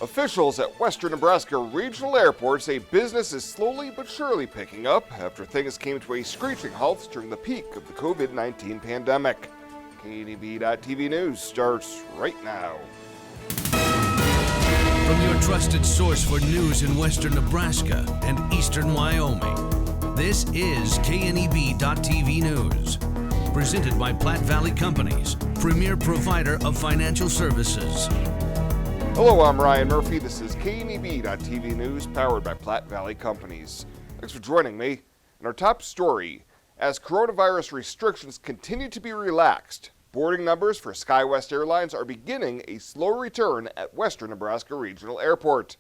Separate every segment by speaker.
Speaker 1: Officials at Western Nebraska Regional Airport say business is slowly but surely picking up after things came to a screeching halt during the peak of the COVID-19 pandemic. KNEBTV News starts right now.
Speaker 2: From your trusted source for news in Western Nebraska and Eastern Wyoming, this is KNEBTV News. Presented by Platte Valley Companies, premier provider of financial services.
Speaker 1: Hello, I'm Ryan Murphy. This is KNEBTV News, powered by Platte Valley Companies. Thanks for joining me. In our top story, as coronavirus restrictions continue to be relaxed, boarding numbers for SkyWest Airlines are beginning a slow return at Western Nebraska Regional Airport.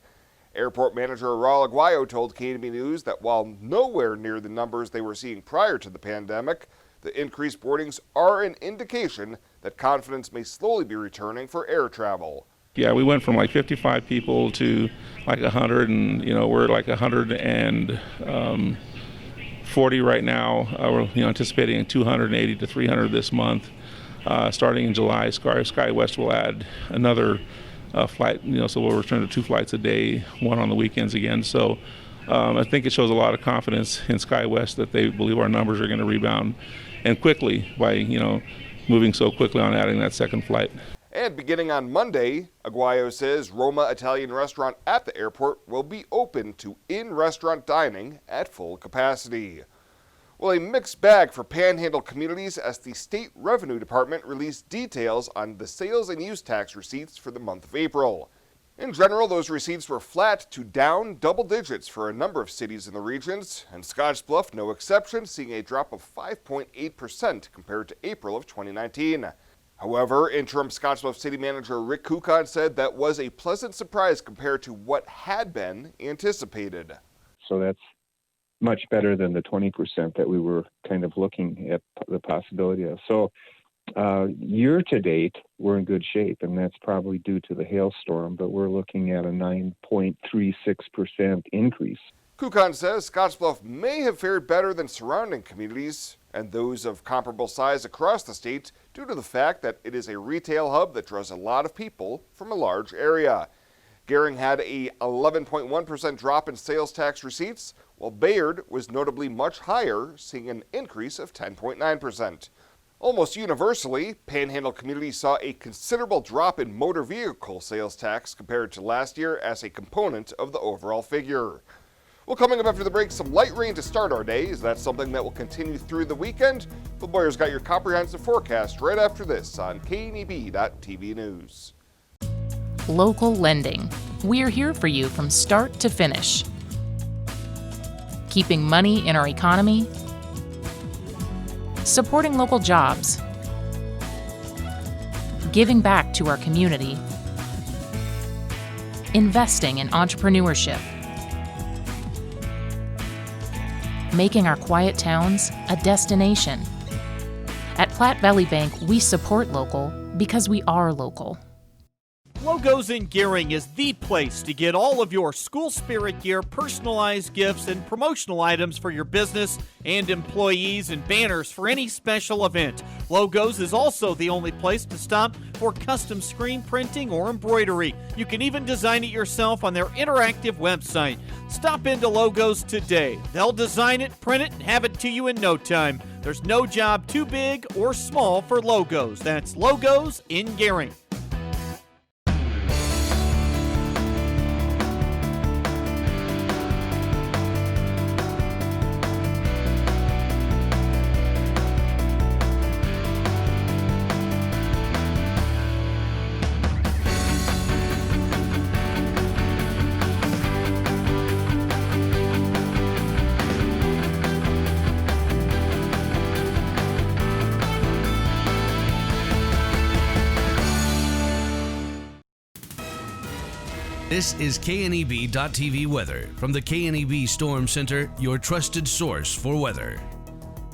Speaker 1: Airport manager Raul Aguayo told KNB News that while nowhere near the numbers they were seeing prior to the pandemic, the increased boardings are an indication that confidence may slowly be returning for air travel.
Speaker 3: Yeah, we went from like 55 people to like 100, and we're like 140 right now. We're anticipating 280 to 300 this month. Starting in July, SkyWest will add another flight. So we'll return to 2 flights a day, 1 on the weekends again. So I think it shows a lot of confidence in SkyWest that they believe our numbers are going to rebound, and quickly by moving so quickly on adding that second flight.
Speaker 1: And beginning on Monday, Aguayo says Roma Italian restaurant at the airport will be open to in-restaurant dining at full capacity. Well, a mixed bag for Panhandle communities as the State Revenue Department released details on the sales and use tax receipts for the month of April. In general, those receipts were flat to down double digits for a number of cities in the regions, and Scottsbluff no exception, seeing a drop of 5.8% compared to April of 2019. However, interim Scottsbluff City Manager Rick Kukan said that was a pleasant surprise compared to what had been anticipated.
Speaker 4: So that's much better than the 20% that we were kind of looking at the possibility of. So year to date, we're in good shape, and that's probably due to the hailstorm, but we're looking at a 9.36% increase.
Speaker 1: Kukan says Scottsbluff may have fared better than surrounding communities and those of comparable size across the state due to the fact that it is a retail hub that draws a lot of people from a large area. Gering had a 11.1% drop in sales tax receipts, while Bayard was notably much higher, seeing an increase of 10.9%. Almost universally, Panhandle communities saw a considerable drop in motor vehicle sales tax compared to last year as a component of the overall figure. Well, coming up after the break, some light rain to start our day. Is that something that will continue through the weekend? Bill Boyer's got your comprehensive forecast right after this on KNEB.TV News.
Speaker 5: Local lending. We're here for you from start to finish. Keeping money in our economy, supporting local jobs, giving back to our community, investing in entrepreneurship, making our quiet towns a destination. At Platte Valley Bank, we support local because we are local.
Speaker 6: Logos in Gering is the place to get all of your school spirit gear, personalized gifts, and promotional items for your business and employees, and banners for any special event. Logos is also the only place to stop for custom screen printing or embroidery. You can even design it yourself on their interactive website. Stop into Logos today. They'll design it, print it, and have it to you in no time. There's no job too big or small for Logos. That's Logos in Gering.
Speaker 2: This is KNEB.TV weather from the KNEB Storm Center, your trusted source for weather.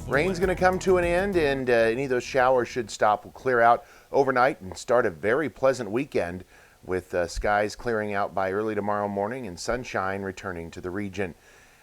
Speaker 7: Rain's going to come to an end, and any of those showers should stop. Will clear out overnight and start a very pleasant weekend with skies clearing out by early tomorrow morning and sunshine returning to the region.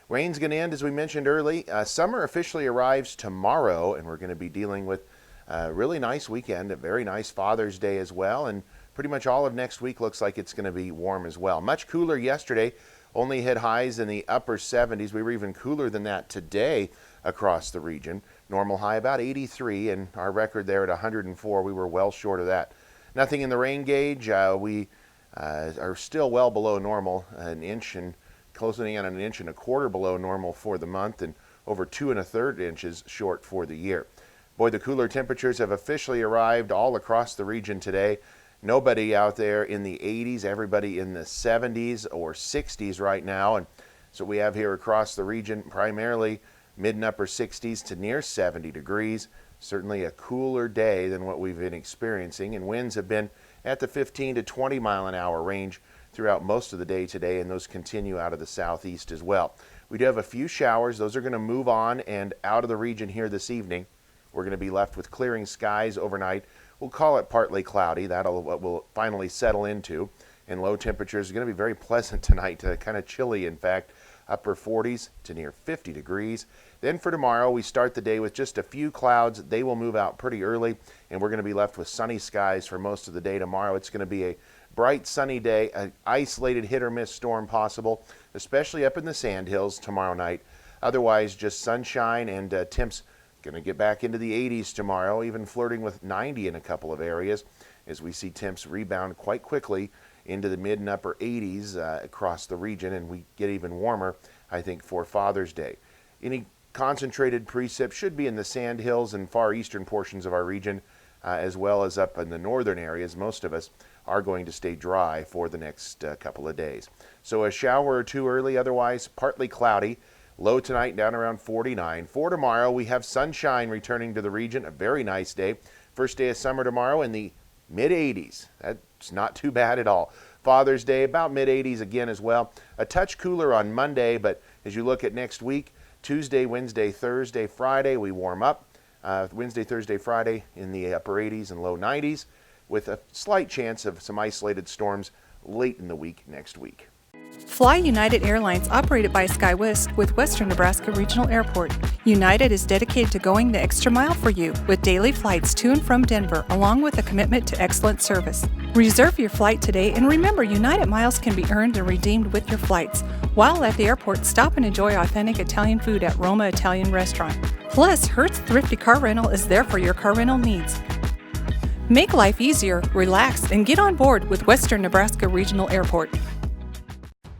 Speaker 7: Rain's going to end, as we mentioned early. Summer officially arrives tomorrow, and we're going to be dealing with a really nice weekend, a very nice Father's Day as well, and pretty much all of next week looks like it's going to be warm as well. Much cooler yesterday, only hit highs in the upper 70s. We were even cooler than that today across the region. Normal high about 83, and our record there at 104, we were well short of that. Nothing in the rain gauge. We are still well below normal, an inch and closing in on an inch and a quarter below normal for the month, and over 2 1/3 inches short for the year. Boy, the cooler temperatures have officially arrived all across the region today. Nobody out there in the 80s, everybody in the 70s or 60s right now. And so we have here across the region primarily mid and upper 60s to near 70 degrees. Certainly a cooler day than what we've been experiencing, and winds have been at the 15 to 20 mile an hour range throughout most of the day today, and those continue out of the southeast as well. We do have a few showers. Those are going to move on and out of the region here this evening. We're going to be left with clearing skies overnight. We'll call it partly cloudy. That'll what we'll finally settle into. And low temperatures are going to be very pleasant tonight, kind of chilly, in fact, upper 40s to near 50 degrees. Then for tomorrow, we start the day with just a few clouds. They will move out pretty early, and we're going to be left with sunny skies for most of the day tomorrow. It's going to be a bright, sunny day, an isolated hit or miss storm possible, especially up in the Sandhills tomorrow night. Otherwise, just sunshine, and temps going to get back into the 80s tomorrow, even flirting with 90 in a couple of areas, as we see temps rebound quite quickly into the mid and upper 80s across the region, and we get even warmer, I think, for Father's Day. Any concentrated precip should be in the Sandhills and far eastern portions of our region, as well as up in the northern areas. Most of us are going to stay dry for the next couple of days. So a shower or two early, otherwise partly cloudy. Low tonight down around 49. For tomorrow, we have sunshine returning to the region. A very nice day. First day of summer tomorrow in the mid-80s. That's not too bad at all. Father's Day, about mid-80s again as well. A touch cooler on Monday, but as you look at next week, Tuesday, Wednesday, Thursday, Friday, we warm up. Wednesday, Thursday, Friday in the upper 80s and low 90s, with a slight chance of some isolated storms late in the week next week.
Speaker 8: Fly United Airlines, operated by SkyWest with Western Nebraska Regional Airport. United is dedicated to going the extra mile for you with daily flights to and from Denver, along with a commitment to excellent service. Reserve your flight today, and remember, United miles can be earned and redeemed with your flights. While at the airport, stop and enjoy authentic Italian food at Roma Italian Restaurant. Plus, Hertz Thrifty Car Rental is there for your car rental needs. Make life easier, relax, and get on board with Western Nebraska Regional Airport.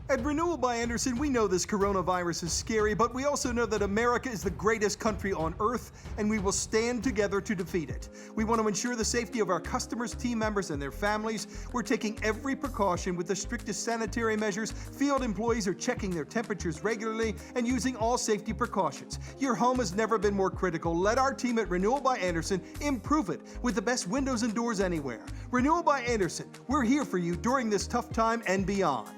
Speaker 9: At Renewal by Andersen, we know this coronavirus is scary, but we also know that America is the greatest country on earth, and we will stand together to defeat it. We want to ensure the safety of our customers, team members, and their families. We're taking every precaution with the strictest sanitary measures. Field employees are checking their temperatures regularly and using all safety precautions. Your home has never been more critical. Let our team at Renewal by Andersen improve it with the best windows and doors anywhere. Renewal by Andersen, we're here for you during this tough time and beyond.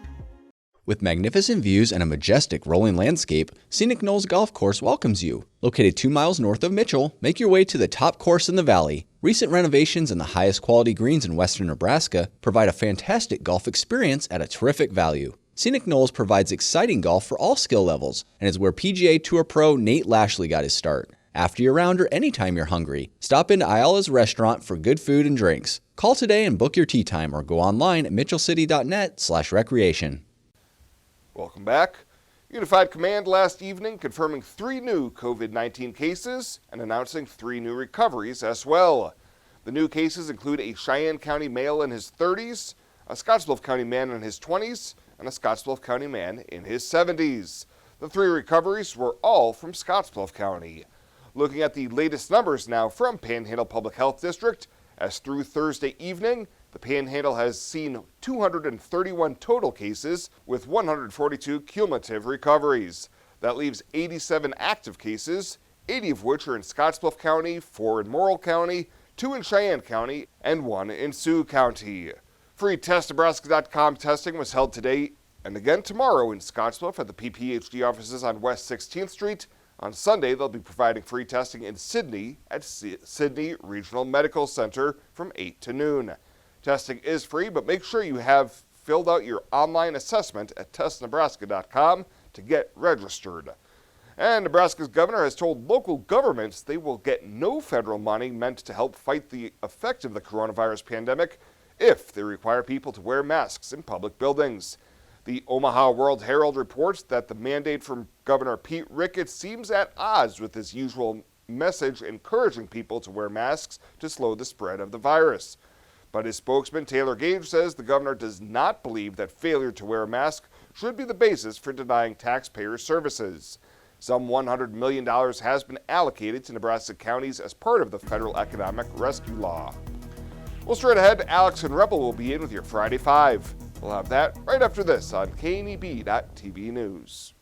Speaker 10: With magnificent views and a majestic rolling landscape, Scenic Knowles Golf Course welcomes you. Located 2 miles north of Mitchell, make your way to the top course in the valley. Recent renovations and the highest quality greens in western Nebraska provide a fantastic golf experience at a terrific value. Scenic Knowles provides exciting golf for all skill levels and is where PGA Tour pro Nate Lashley got his start. After your round or anytime you're hungry, stop into Ayala's restaurant for good food and drinks. Call today and book your tee time or go online at mitchellcity.net/recreation.
Speaker 1: Welcome back. Unified Command last evening confirming 3 new COVID-19 cases and announcing 3 new recoveries as well. The new cases include a Cheyenne County male in his 30s, a Scottsbluff County man in his 20s, and a Scottsbluff County man in his 70s. The 3 recoveries were all from Scottsbluff County. Looking at the latest numbers now from Panhandle Public Health District, as through Thursday evening, the Panhandle has seen 231 total cases with 142 cumulative recoveries. That leaves 87 active cases, 80 of which are in Scottsbluff County, 4 in Morrill County, 2 in Cheyenne County, and 1 in Sioux County. Free TestNebraska.com testing was held today and again tomorrow in Scottsbluff at the PPHD offices on West 16th Street. On Sunday, they'll be providing free testing in Sidney at Sidney Regional Medical Center from 8 to noon. Testing is free, but make sure you have filled out your online assessment at testnebraska.com to get registered. And Nebraska's governor has told local governments they will get no federal money meant to help fight the effect of the coronavirus pandemic if they require people to wear masks in public buildings. The Omaha World Herald reports that the mandate from Governor Pete Ricketts seems at odds with his usual message encouraging people to wear masks to slow the spread of the virus. But his spokesman Taylor Gage says the governor does not believe that failure to wear a mask should be the basis for denying taxpayers services. Some $100 million has been allocated to Nebraska counties as part of the federal economic rescue law. Well, straight ahead, Alex and Rebel will be in with your Friday 5. We'll have that right after this on KNEB.TV News.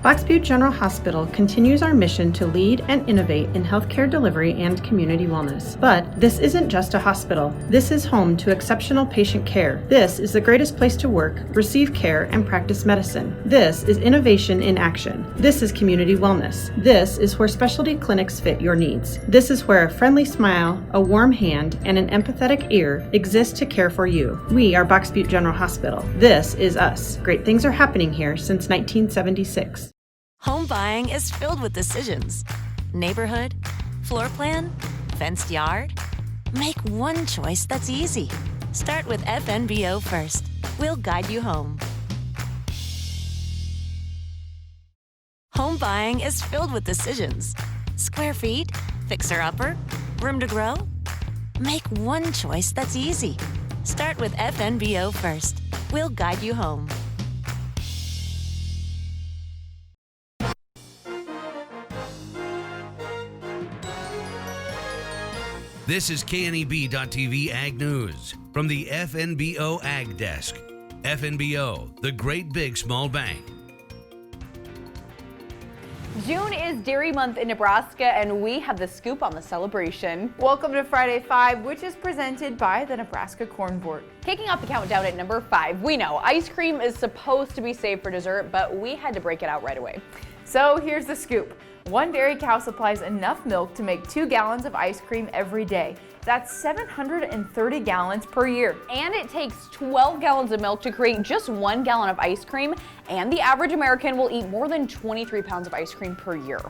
Speaker 11: Box Butte General Hospital continues our mission to lead and innovate in healthcare delivery and community wellness. But this isn't just a hospital. This is home to exceptional patient care. This is the greatest place to work, receive care, and practice medicine. This is innovation in action. This is community wellness. This is where specialty clinics fit your needs. This is where a friendly smile, a warm hand, and an empathetic ear exist to care for you. We are Box Butte General Hospital. This is us. Great things are happening here since 1976.
Speaker 12: Home buying is filled with decisions. Neighborhood, floor plan, fenced yard. Make one choice that's easy. Start with FMVO First. We'll guide you home. Home buying is filled with decisions. Square feet, fixer-upper, room to grow. Make one choice that's easy. Start with FMVO First. We'll guide you home.
Speaker 2: This is KNEB.TV Ag News from the FNBO Ag Desk. FNBO, the great big small bank.
Speaker 13: June is Dairy Month in Nebraska, and we have the scoop on the celebration.
Speaker 14: Welcome to Friday 5, which is presented by the Nebraska Corn Board.
Speaker 13: Kicking off the countdown at number 5, we know ice cream is supposed to be saved for dessert, but we had to break it out right away.
Speaker 14: So here's the scoop. One dairy cow supplies enough milk to make 2 gallons of ice cream every day. That's 730 gallons per year.
Speaker 13: And it takes 12 gallons of milk to create just 1 gallon of ice cream, and the average American will eat more than 23 pounds of ice cream per year.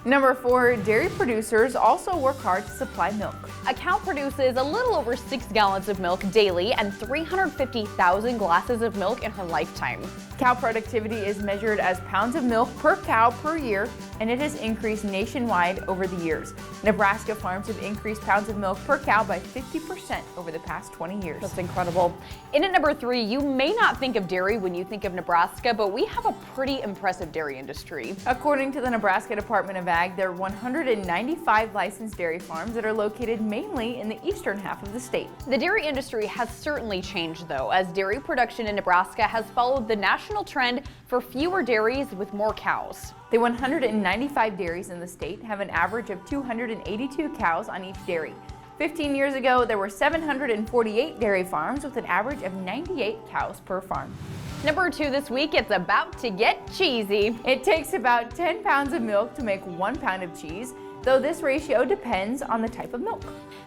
Speaker 14: Number 4, dairy producers also work hard to supply milk.
Speaker 13: A cow produces a little over 6 gallons of milk daily and 350,000 glasses of milk in her lifetime.
Speaker 14: Cow productivity is measured as pounds of milk per cow per year, and it has increased nationwide over the years. Nebraska farms have increased pounds of milk per cow by 50% over the past 20 years.
Speaker 13: That's incredible. In at number 3, you may not think of dairy when you think of Nebraska, but we have a pretty impressive dairy industry.
Speaker 14: According to the Nebraska Department of Ag, there are 195 licensed dairy farms that are located mainly in the eastern half of the state.
Speaker 13: The dairy industry has certainly changed, though, as dairy production in Nebraska has followed the national trend for fewer dairies with more cows.
Speaker 14: The 195 dairies in the state have an average of 282 cows on each dairy. 15 years ago, there were 748 dairy farms with an average of 98 cows per farm.
Speaker 13: Number 2 this week, it's about to get cheesy.
Speaker 14: It takes about 10 pounds of milk to make 1 pound of cheese, though this ratio depends on the type of milk.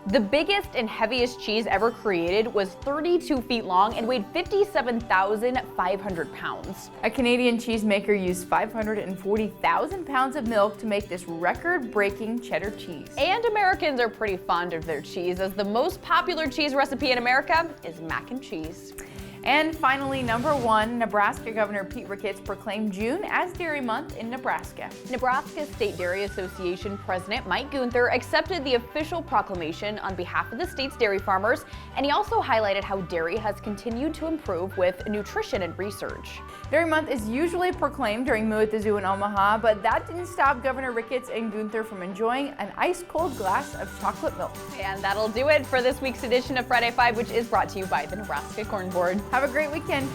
Speaker 13: The biggest and heaviest cheese ever created was 32 feet long and weighed 57,500 pounds.
Speaker 14: A Canadian cheesemaker used 540,000 pounds of milk to make this record-breaking cheddar cheese.
Speaker 13: And Americans are pretty fond of their cheese, as the most popular cheese recipe in America is mac and cheese.
Speaker 14: And finally, number 1, Nebraska Governor Pete Ricketts proclaimed June as Dairy Month in Nebraska.
Speaker 13: Nebraska State Dairy Association President Mike Gunther accepted the official proclamation on behalf of the state's dairy farmers, and he also highlighted how dairy has continued to improve with nutrition and research.
Speaker 14: Dairy Month is usually proclaimed during Moo at the Zoo in Omaha, but that didn't stop Governor Ricketts and Gunther from enjoying an ice-cold glass of chocolate milk.
Speaker 13: And that'll do it for this week's edition of Friday 5, which is brought to you by the Nebraska Corn Board.
Speaker 14: Have a great weekend.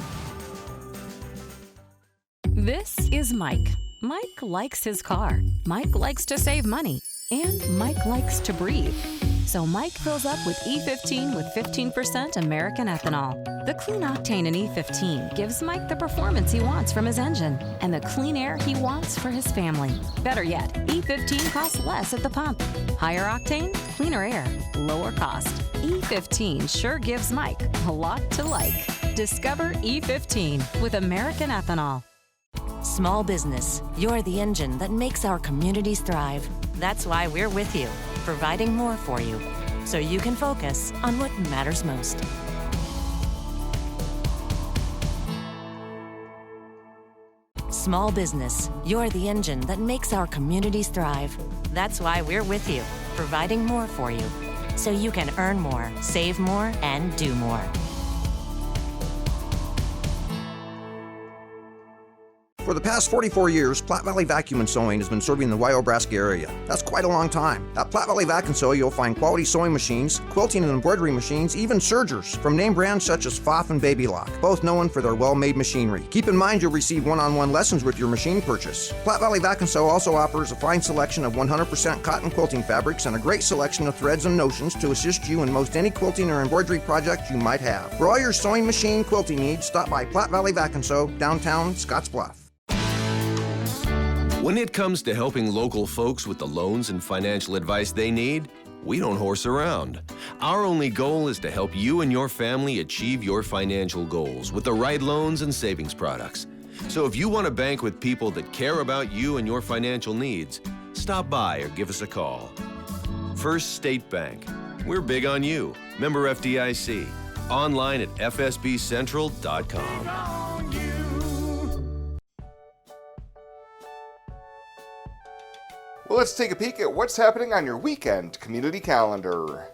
Speaker 15: This is Mike. Mike likes his car. Mike likes to save money. And Mike likes to breathe. So Mike fills up with E15 with 15% American ethanol. The clean octane in E15 gives Mike the performance he wants from his engine and the clean air he wants for his family. Better yet, E15 costs less at the pump. Higher octane, cleaner air, lower cost. E15 sure gives Mike a lot to like. Discover E15 with American ethanol.
Speaker 12: Small business, you're the engine that makes our communities thrive. That's why we're with you, providing more for you, so you can focus on what matters most. Small business, you're the engine that makes our communities thrive. That's why we're with you, providing more for you, so you can earn more, save more, and do more.
Speaker 16: For the past 44 years, Platte Valley Vacuum and Sewing has been serving the Nebraska area. That's quite a long time. At Platte Valley Vac and Sew, you'll find quality sewing machines, quilting and embroidery machines, even sergers from name brands such as Pfaff and Baby Lock, both known for their well-made machinery. Keep in mind you'll receive one-on-one lessons with your machine purchase. Platte Valley Vac and Sew also offers a fine selection of 100% cotton quilting fabrics and a great selection of threads and notions to assist you in most any quilting or embroidery project you might have. For all your sewing machine quilting needs, stop by Platte Valley Vac and Sew, downtown Scottsbluff.
Speaker 17: When it comes to helping local folks with the loans and financial advice they need, we don't horse around. Our only goal is to help you and your family achieve your financial goals with the right loans and savings products. So if you want to bank with people that care about you and your financial needs, stop by or give us a call. First State Bank. We're big on you. Member FDIC. Online at fsbcentral.com.
Speaker 1: Well, let's take a peek at what's happening on your weekend community calendar.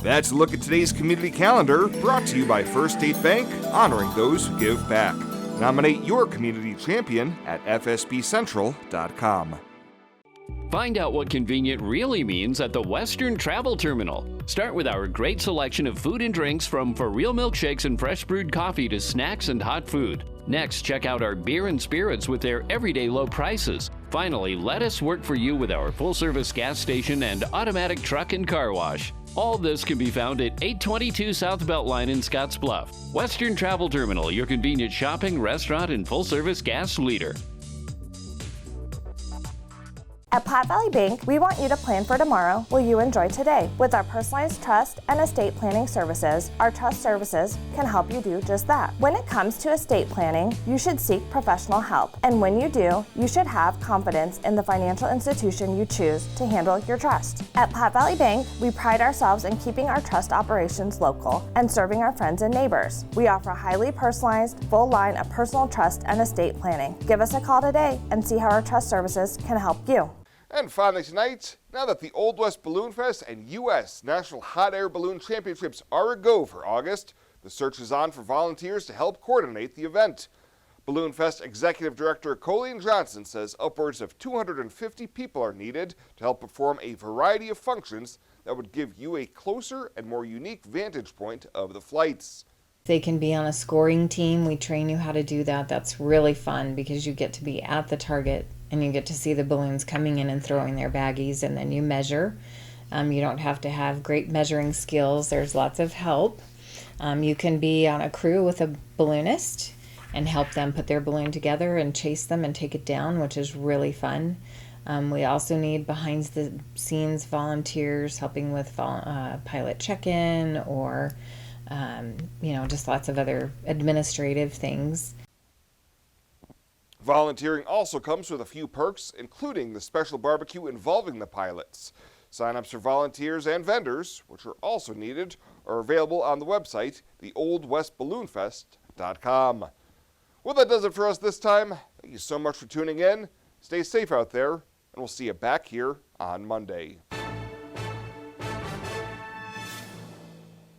Speaker 1: That's a look at today's community calendar, brought to you by First State Bank, honoring those who give back. Nominate your community champion at fsbcentral.com.
Speaker 18: Find out what convenient really means at the Western Travel Terminal. Start with our great selection of food and drinks, from for real milkshakes and fresh brewed coffee to snacks and hot food. Next, check out our beer and spirits with their everyday low prices. Finally, let us work for you with our full-service gas station and automatic truck and car wash. All this can be found at 822 South Beltline in Scottsbluff. Western Travel Terminal, your convenient shopping, restaurant, and full-service gas leader.
Speaker 19: At Platte Valley Bank, we want you to plan for tomorrow while you enjoy today. With our personalized trust and estate planning services, our trust services can help you do just that. When it comes to estate planning, you should seek professional help. And when you do, you should have confidence in the financial institution you choose to handle your trust. At Platte Valley Bank, we pride ourselves in keeping our trust operations local and serving our friends and neighbors. We offer a highly personalized, full line of personal trust and estate planning. Give us a call today and see how our trust services can help you.
Speaker 1: And finally tonight, now that the Old West Balloon Fest and U.S. National Hot Air Balloon Championships are a go for August, the search is on for volunteers to help coordinate the event. Balloon Fest Executive Director Colleen Johnson says upwards of 250 people are needed to help perform a variety of functions that would give you a closer and more unique vantage point of the flights.
Speaker 20: They can be on a scoring team. We train you how to do that. That's really fun because you get to be at the target and you get to see the balloons coming in and throwing their baggies, and then you measure. You don't have to have great measuring skills. There's lots of help. You can be on a crew with a balloonist and help them put their balloon together and chase them and take it down, which is really fun. We also need behind the scenes volunteers helping with pilot check-in or just lots of other administrative things.
Speaker 1: Volunteering also comes with a few perks, including the special barbecue involving the pilots. Sign-ups for volunteers and vendors, which are also needed, are available on the website, theoldwestballoonfest.com. Well, that does it for us this time. Thank you so much for tuning in. Stay safe out there, and we'll see you back here on Monday.